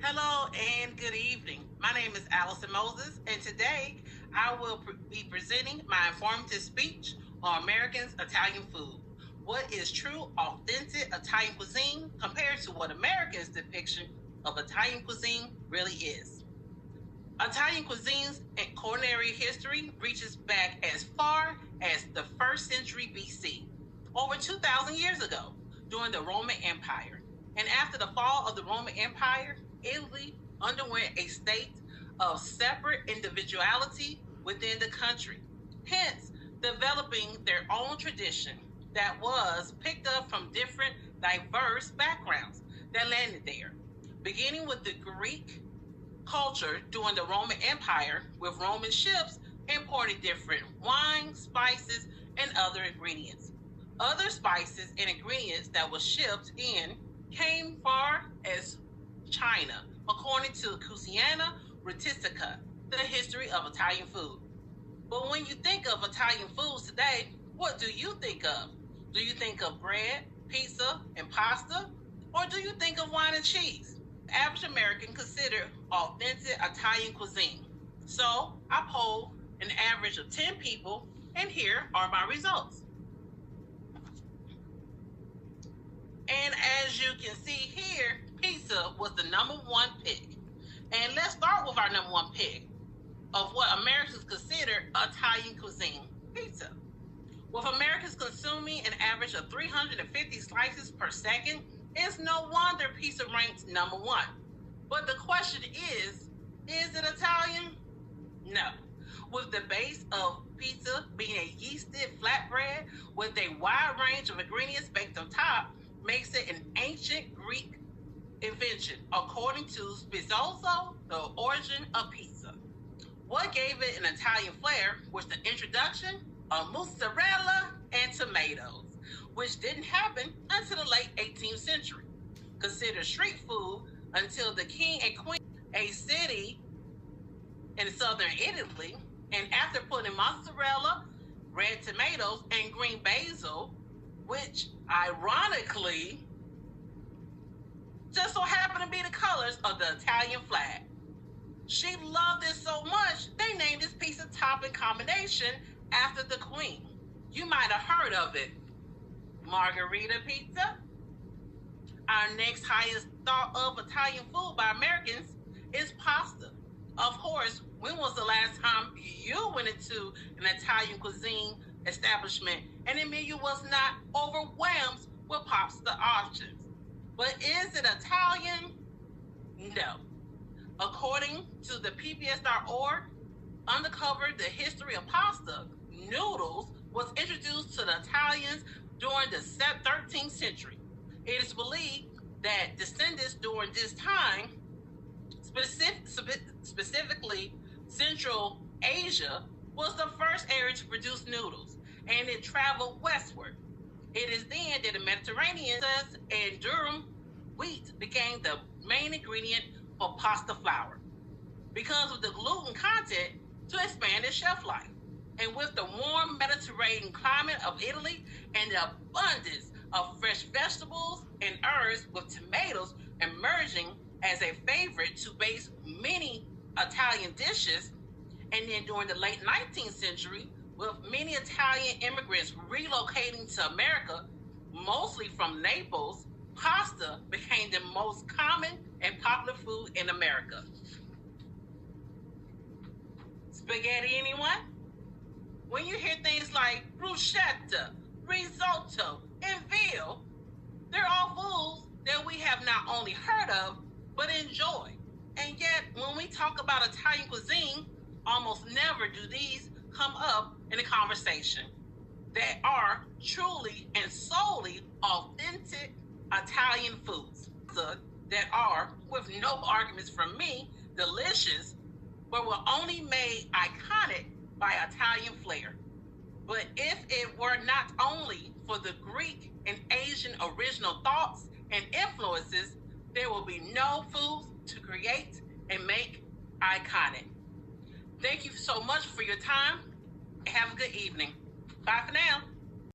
Hello and good evening. My name is Allison Moses, and today I will be presenting my informative speech on Americans' Italian food. What is true, authentic Italian cuisine compared to what Americans' depiction of Italian cuisine really is? Italian cuisine's culinary history reaches back as far as the 1st century BC, over 2,000 years ago, during the Roman Empire. And after the fall of the Roman Empire, Italy underwent a state of separate individuality within the country, hence developing their own tradition that was picked up from different diverse backgrounds that landed there, beginning with the Greek culture during the Roman Empire, with Roman ships importing different wines, spices, and other ingredients. Other spices and ingredients that were shipped in came far as China, according to Cuisine Retistica, the history of Italian food. But when you think of Italian foods today, what do you think of? Do you think of bread, pizza, and pasta? Or do you think of wine and cheese? The average American consider authentic Italian cuisine. So I polled an average of 10 people, and here are my results. And as you can see here, pizza was the #1 pick. And let's start with our #1 pick of what Americans consider Italian cuisine, pizza. With Americans consuming an average of 350 slices per second, it's no wonder pizza ranks #1. But the question is it Italian? No. With the base of pizza being a yeasted flatbread with a wide range of ingredients baked on top, makes it an ancient Greek invention, according to Spizzoso, the origin of pizza. What gave it an Italian flair was the introduction of mozzarella and tomatoes, which didn't happen until the late 18th century. Considered street food until the king and queen, a city in southern Italy, and after putting mozzarella, red tomatoes, and green basil, which ironically just so happen to be the colors of the Italian flag. She loved it so much, they named this pizza topping combination after the queen. You might have heard of it. Margherita pizza. Our next highest thought of Italian food by Americans is pasta. Of course, when was the last time you went into an Italian cuisine establishment and the menu was not overwhelmed with pasta options? But is it Italian? No. According to the PBS.org, uncovered the history of pasta, noodles was introduced to the Italians during the 13th century. It is believed that descendants during this time, specifically Central Asia, was the first area to produce noodles, and it traveled westward. It is then that the Mediterranean and durum wheat became the main ingredient for pasta flour because of the gluten content to expand its shelf life. And with the warm Mediterranean climate of Italy and the abundance of fresh vegetables and herbs, with tomatoes emerging as a favorite to base many Italian dishes, and then during the late 19th century, with many Italian immigrants relocating to America, mostly from Naples, pasta became the most common and popular food in America. Spaghetti, anyone? When you hear things like bruschetta, risotto, and veal, they're all foods that we have not only heard of, but enjoy. And yet, when we talk about Italian cuisine, almost never do these come up in a conversation that are truly and solely authentic Italian foods that are, with no arguments from me, delicious, but were only made iconic by Italian flair. But if it were not only for the Greek and Asian original thoughts and influences, there will be no foods to create and make iconic. Thank you so much for your time. Have a good evening. Bye for now.